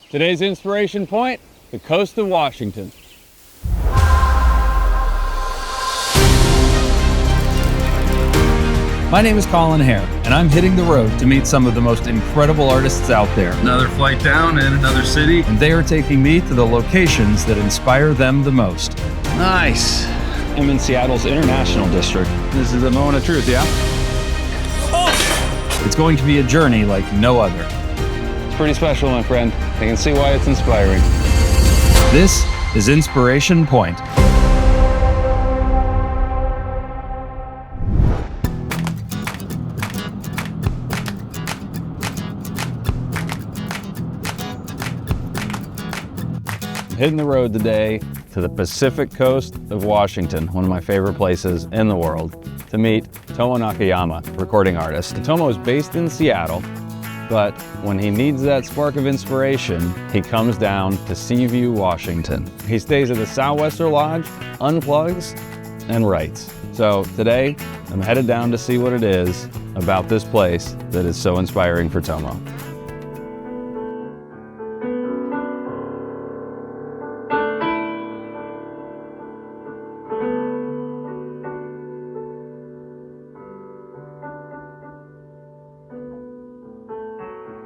Today's inspiration point, the coast of Washington. My name is Colin Hare, and I'm hitting the road to meet some of the most incredible artists out there. Another flight down in another city. And they are taking me to the locations that inspire them the most. Nice. I'm in Seattle's International District. This is the moment of truth, yeah? It's going to be a journey like no other. It's pretty special, my friend. I can see why it's inspiring. This is Inspiration Point. Hitting the road today to the Pacific coast of Washington, one of my favorite places in the world, to meet Tomo Nakayama, recording artist. Tomo is based in Seattle, but when he needs that spark of inspiration, he comes down to Seaview, Washington. He stays at the Sou'wester Lodge, unplugs, and writes. So today, I'm headed down to see what it is about this place that is so inspiring for Tomo.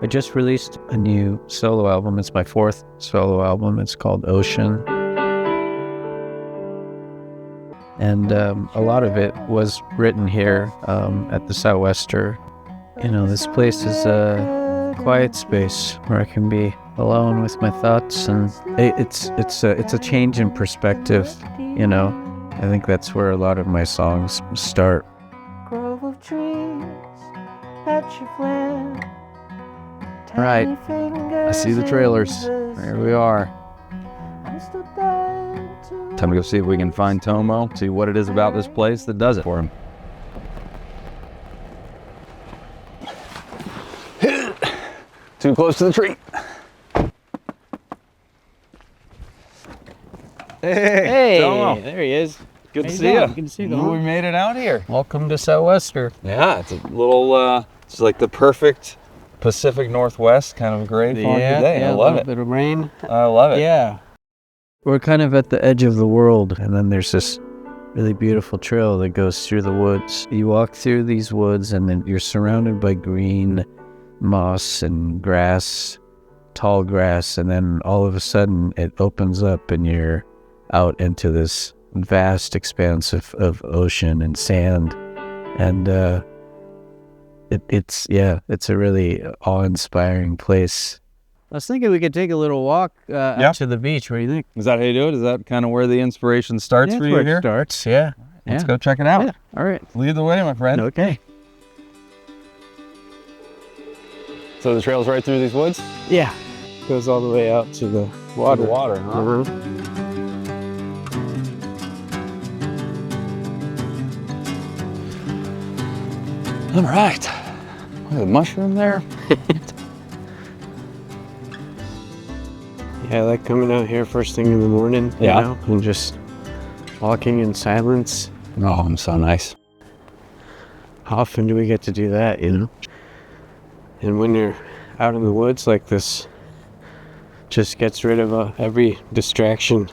I just released a new solo album. It's my 4th solo album. It's called Ocean. And a lot of it was written here at the Sou'wester. You know, this place is a quiet space where I can be alone with my thoughts, and it's a change in perspective, you know. I think that's where a lot of my songs start. Grove of trees that you fled. All right, I see the trailers. There we are. Time to go see if we can find Tomo, see what it is about this place that does it for him. Too close to the tree. Hey, Tomo. There he is. Good to see you. Good to see you. We made it out here. Welcome to Sou'wester. Yeah, it's a little, it's like the perfect Pacific Northwest kind of gray foggy day. Yeah, I love a it. bit of rain. I love it. Yeah. We're kind of at the edge of the world, and then there's this really beautiful trail that goes through the woods. You walk through these woods, and then you're surrounded by green moss and grass, tall grass, and then all of a sudden it opens up and you're out into this vast expanse of ocean and sand. And it's a really awe-inspiring place. I was thinking we could take a little walk out to the beach. What do you think? Is that how you do it? Is that kind of where the inspiration starts for you here? It starts, yeah. Let's go check it out. Yeah. All right. Lead the way, my friend. Okay. So the trail's right through these woods? Yeah. Goes all the way out to the water. To the water, huh? All right. Look at the mushroom there. Yeah, I like coming out here first thing in the morning, you know, and just walking in silence. Oh, I'm so nice. How often do we get to do that, you know? And when you're out in the woods like this, just gets rid of every distraction,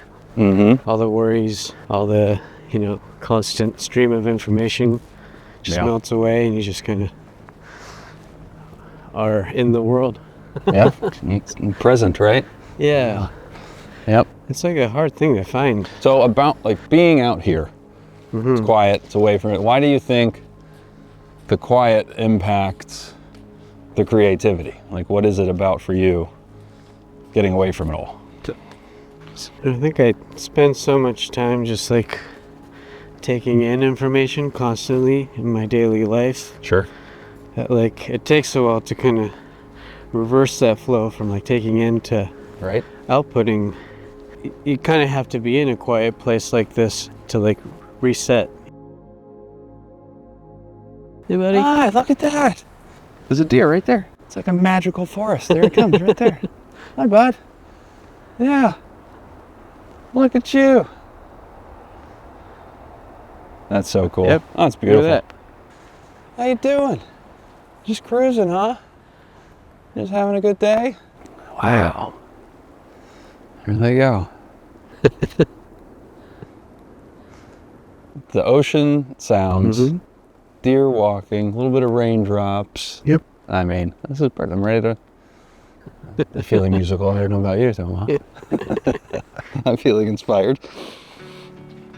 all the worries, all the, you know, constant stream of information just melts away, and you just kind of are in the world. Yeah, it's present, right? Yeah. Yep. It's like a hard thing to find. So about like being out here, it's quiet, it's away from it. Why do you think the quiet impacts the creativity? Like, what is it about for you getting away from it all? I think I spend so much time just like taking in information constantly in my daily life. Sure. That, like, it takes a while to kind of reverse that flow from like taking in to outputting. You kind of have to be in a quiet place like this to like reset. Hey, buddy. Hi, look at that. There's a deer right there. It's like a magical forest. There it comes, right there. Hi, bud. Yeah. Look at you. That's so cool. Yep. Oh, it's beautiful. Look at that. How you doing? Just cruising, huh? Just having a good day? Wow. Here they go. The ocean sounds, deer walking, a little bit of raindrops. Yep. I mean, this is perfect. I'm ready to feeling musical. I don't know about you, Tomo. I'm feeling inspired.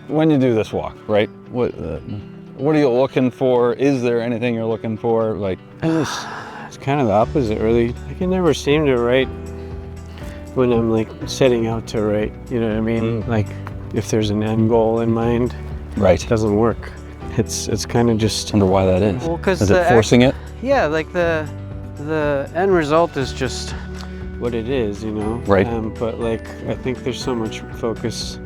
When you do this walk, right? What are you looking for? Is there anything you're looking for? Like, it's kind of the opposite, really. I can never seem to write when I'm like setting out to write. You know what I mean? Like, if there's an end goal in mind, right? It doesn't work. It's kind of just. Wonder why that is. Well, because is it forcing it? Yeah, like the end result is just what it is, you know. Right. But like, I think there's so much focus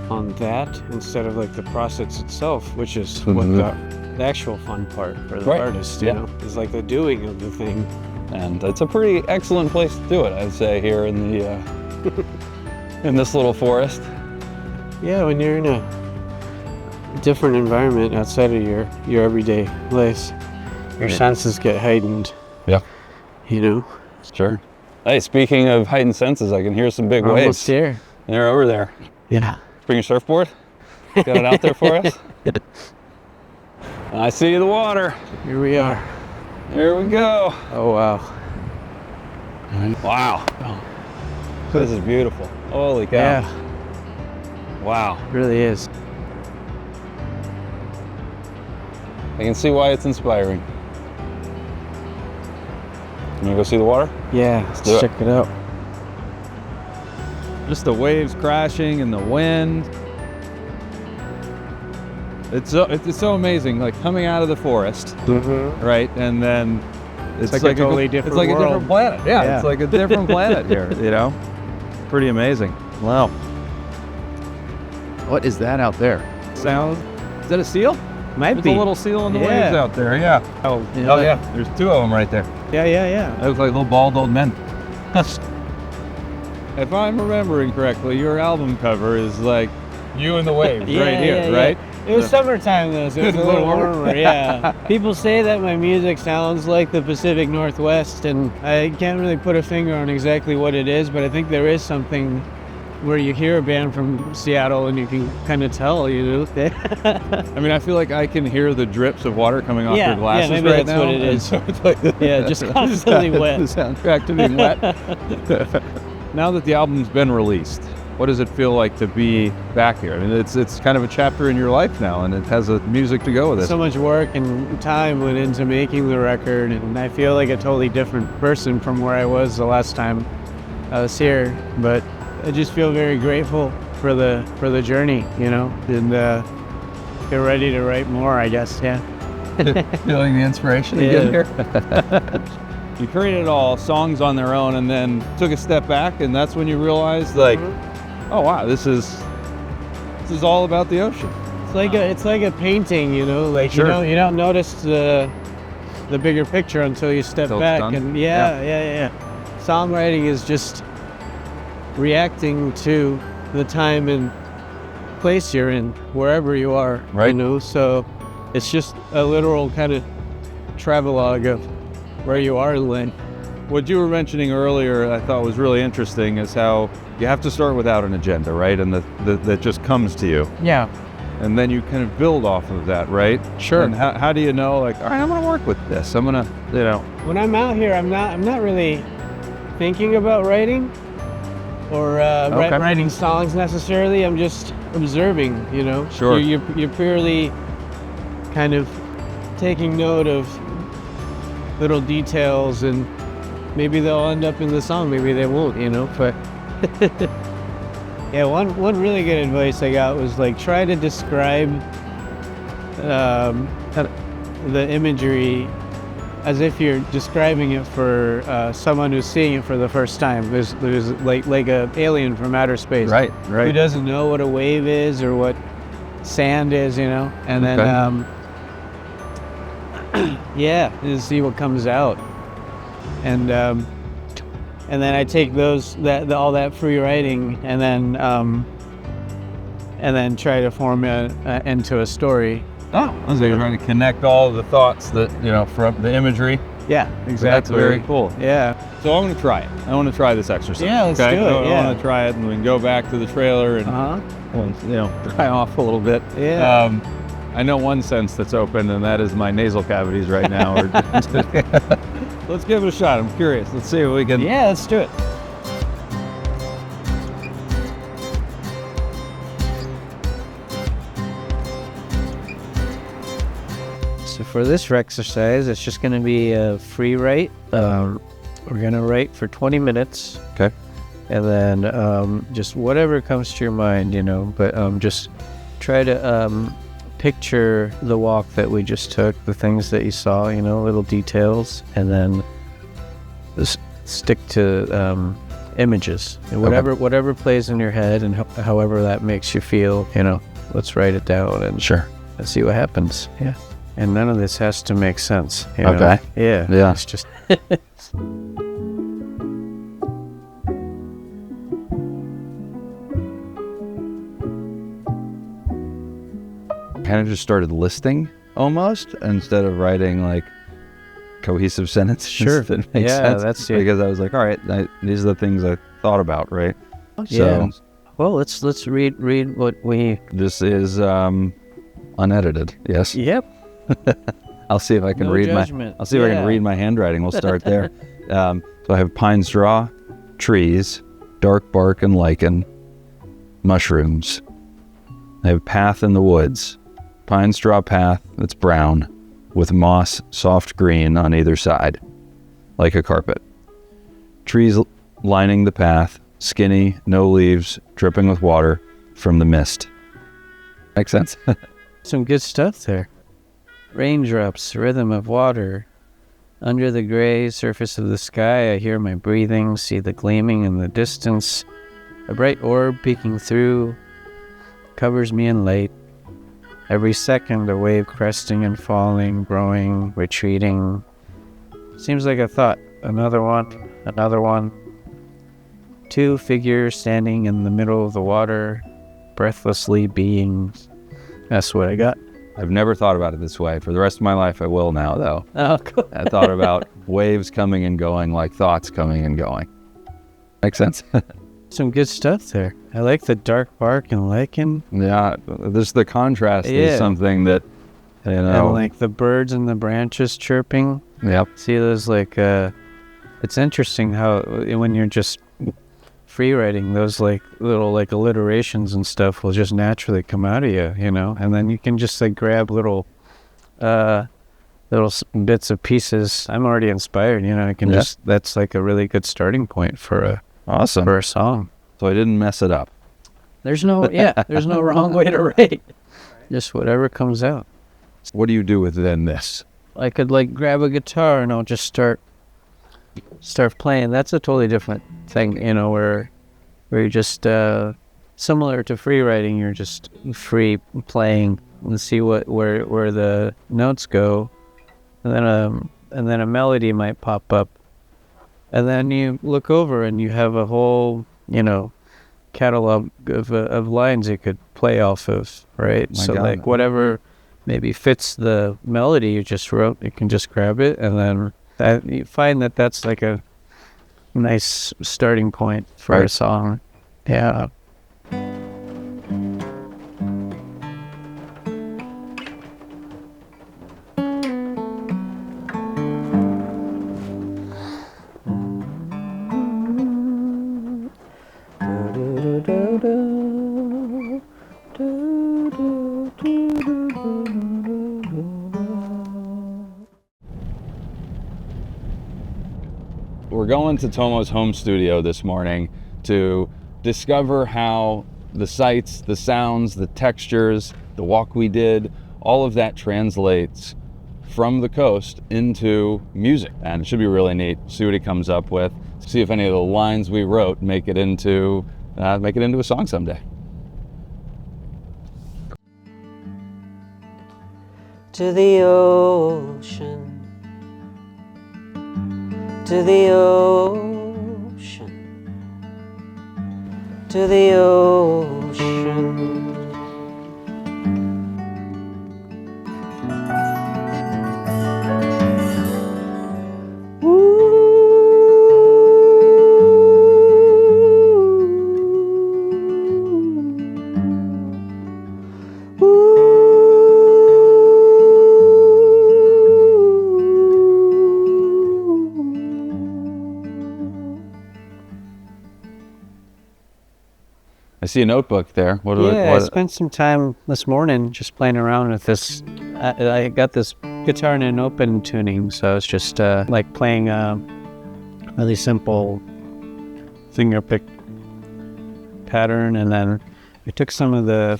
on that instead of like the process itself, which is what the actual fun part for the artist, you know, is like the doing of the thing. And it's a pretty excellent place to do it, I'd say, here in the in this little forest. Yeah, when you're in a different environment outside of your everyday life, your senses get heightened. Yeah. You know? Sure. Hey, speaking of heightened senses, I can hear some big waves. Almost there. They're over there. Yeah. Bring your surfboard. Got it out there for us. I see the water. Here we are. Here we go. Oh, wow. Wow. This is beautiful. Holy cow. Yeah. Wow. It really is. I can see why it's inspiring. You wanna go see the water? Yeah, let's do it. check it out. Just the waves crashing and the wind. It's so amazing, like coming out of the forest, right? And then it's like a totally different It's like a world. different planet. Yeah, it's like a different planet here, you know? Pretty amazing. Wow. What is that out there? Sound? Is that a seal? Might There's be. a little seal in the Yeah. waves out there, yeah. Oh, Oh yeah, there's two of them right there. yeah. They look like little bald old men. If I'm remembering correctly, your album cover is like you and the waves right here, right? It was summertime though, so it was a little warmer, yeah. People say that my music sounds like the Pacific Northwest, and I can't really put a finger on exactly what it is, but I think there is something where you hear a band from Seattle and you can kind of tell, you know. I mean, I feel like I can hear the drips of water coming off your glasses maybe right that's now. what it is. So it's like Just constantly wet. The soundtrack to being wet. Now that the album's been released, what does it feel like to be back here? I mean, it's kind of a chapter in your life now, and it has a music to go with it. So much work and time went into making the record, and I feel like a totally different person from where I was the last time I was here. But I just feel very grateful for the journey, you know, and get ready to write more, I guess. Yeah. Feeling the inspiration to get here. You created all songs on their own, and then took a step back, and that's when you realized, like, oh wow, this is all about the ocean. It's like a painting, you know, like you don't notice the bigger picture until you step Until it's back, done. and yeah. Songwriting is just reacting to the time and place you're in, wherever you are, Right. you know. So it's just a literal kind of travelogue of where you are in life. What you were mentioning earlier, I thought was really interesting, is how you have to start without an agenda, right? And that just comes to you. Yeah. And then you kind of build off of that, right? Sure. And how do you know, like, all right, I'm gonna work with this. I'm gonna, you know. When I'm out here, I'm not really thinking about writing or writing songs necessarily. I'm just observing, you know. Sure. You're purely kind of taking note of little details, and maybe they'll end up in the song, maybe they won't, you know. But yeah, one really good advice I got was like, try to describe the imagery as if you're describing it for someone who's seeing it for the first time. There's like a alien from outer space, Right. who doesn't know what a wave is or what sand is, you know. And then and see what comes out. And then I take all that free writing and then try to form it into a story. Oh, so you're trying to connect all of the thoughts that, you know, from the imagery Yeah, That's exactly. very cool. Yeah. So I'm going to try it. I want to try this exercise. Yeah, let's okay? do it, I yeah. want to try it, and we can go back to the trailer and dry off a little bit. Yeah. I know one sense that's open, and that is my nasal cavities right now. Let's give it a shot. I'm curious. Let's see what we can. Yeah, let's do it. So for this exercise, it's just going to be a free write. We're going to write for 20 minutes. Okay. And then just whatever comes to your mind, but just try to picture the walk that we just took, the things that you saw, little details, and then stick to images. And whatever plays in your head and however that makes you feel, let's write it down and let's see what happens. Yeah. And none of this has to make sense. Okay. Yeah. Yeah. It's just kind of just started listing almost instead of writing like cohesive sentences. Sure. That makes Yeah, sense. that's it. Because I was like, all right, these are the things I thought about, right? yeah. Well, let's read what we. This is unedited. Yes. Yep. I'll see if I can No read judgment. I'll see if I can Yeah. read my handwriting. We'll start there. So I have pine straw, trees, dark bark and lichen, mushrooms. I have path in the woods, pine straw path that's brown, with moss soft green on either side, like a carpet. Trees lining the path, skinny, no leaves, dripping with water from the mist. Makes sense? Some good stuff there. Raindrops, rhythm of water. Under the gray surface of the sky, I hear my breathing, see the gleaming in the distance. A bright orb peeking through covers me in light. Every second, a wave cresting and falling, growing, retreating. Seems like a thought. Another one, another one. Two figures standing in the middle of the water, breathlessly being. That's what I got. I've never thought about it this way. For the rest of my life, I will now, though. Oh, cool. I thought about waves coming and going like thoughts coming and going. Makes sense? Some good stuff there. I like the dark bark and lichen. Yeah, this the contrast Yeah. is something that, And like the birds in the branches chirping. Yep. See those it's interesting how when you're just free writing, those like little like alliterations and stuff will just naturally come out of you, and then you can just like grab little bits of pieces. I'm already inspired, I can just, that's like a really good starting point for a song. So I didn't mess it up. There's no wrong way to write. Just whatever comes out. What do you do with then this? I could like grab a guitar and I'll just start playing. That's a totally different thing, where you're just similar to free writing. You're just free playing and see where the notes go, and then a melody might pop up, and then you look over and you have a whole catalog of lines you could play off of, right? My So God. like whatever maybe fits the melody you just wrote, you can just grab it, and then you find that that's like a nice starting point for a Right. song. Yeah. We're going to Tomo's home studio this morning to discover how the sights, the sounds, the textures, the walk we did, all of that translates from the coast into music. And it should be really neat. See what he comes up with. See if any of the lines we wrote make it into a song someday. To the ocean, to the ocean, to the ocean. see a notebook there. What do I spent some time this morning just playing around with this. I got this guitar in an open tuning, so it's just like playing a really simple finger pick pattern, and then we took some of the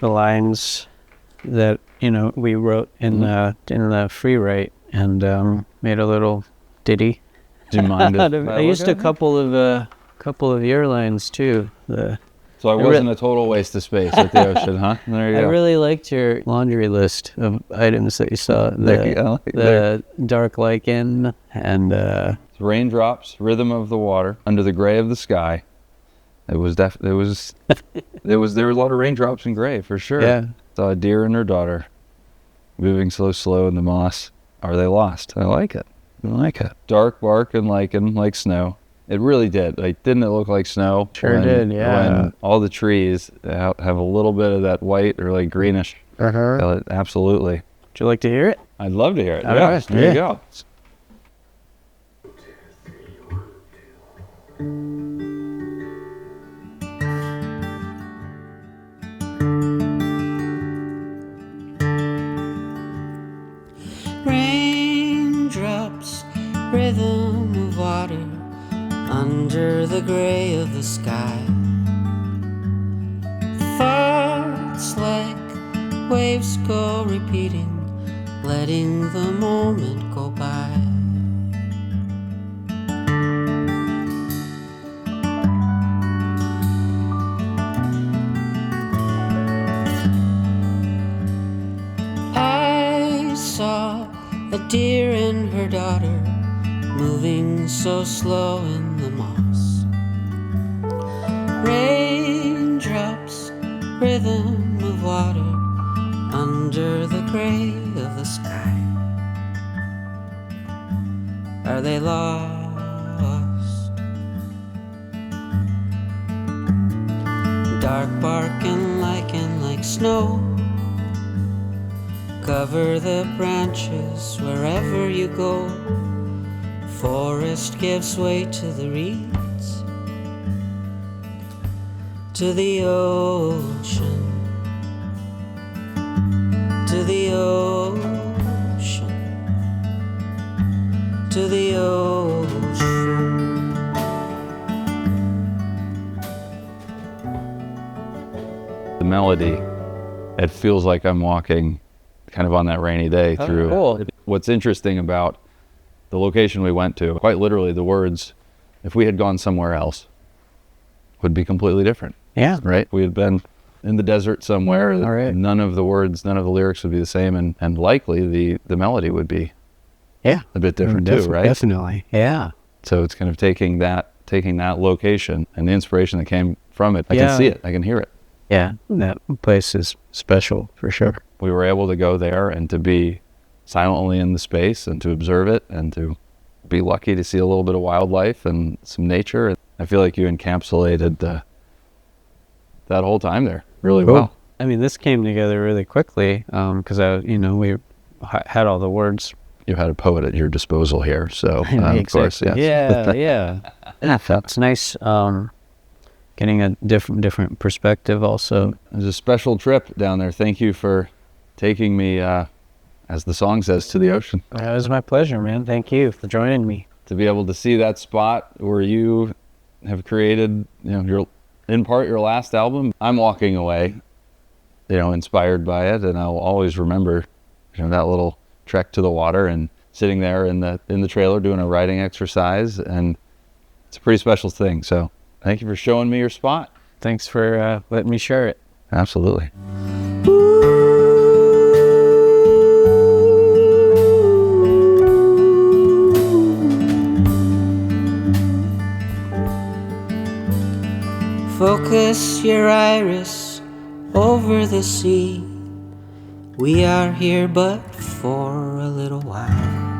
lines that we wrote in the free write and made a little ditty. Do you mind if I used a couple of your lines too. So I wasn't a total waste of space at the ocean, huh? There you I go. really liked your laundry list of items that you saw. The dark lichen and Raindrops, rhythm of the water, under the gray of the sky. There was a lot of raindrops in gray for sure. Yeah. Saw a deer and her daughter moving so slow in the moss. Are they lost? I like it. Dark bark and lichen like snow. It really did. Like, didn't it look like snow? Sure did, yeah. When all the trees have a little bit of that white or like greenish. Absolutely. Would you like to hear it? I'd love to hear it. All Yeah, right. there you go. Raindrops, rhythm of water under the gray of the sky. Thoughts like waves go repeating, letting the moment go by. I saw a deer and her daughter moving so slow in the moss. Raindrops, rhythm of water under the gray of the sky. Are they lost? Dark bark and lichen like snow cover the branches wherever you go. Forest gives way to the reeds, to the ocean, to the ocean, to the ocean. The melody, it feels like I'm walking kind of on that rainy day through. Cool. What's interesting about the location we went to, quite literally the words, if we had gone somewhere else, would be completely different. Yeah. Right? We had been in the desert somewhere. All right. None of the words, none of the lyrics would be the same, and likely the melody would be a bit different too, right? Definitely. Yeah. So it's kind of taking that location and the inspiration that came from it. I can see it. I can hear it. Yeah. That place is special for sure. We were able to go there and to be silently in the space and to observe it and to be lucky to see a little bit of wildlife and some nature. I feel like you encapsulated that whole time there really well. I mean, this came together really quickly because we had all the words. You had a poet at your disposal here, so Exactly. of course, yes. Yeah. It's nice getting a different perspective also. It was a special trip down there. Thank you for taking me, as the song says, to the ocean. It was my pleasure, man. Thank you for joining me. To be able to see that spot where you have created, in part your last album. I'm walking away, inspired by it, and I'll always remember, that little trek to the water and sitting there in the trailer doing a writing exercise, and it's a pretty special thing. So thank you for showing me your spot. Thanks for letting me share it. Absolutely. Focus your iris over the sea. We are here but for a little while.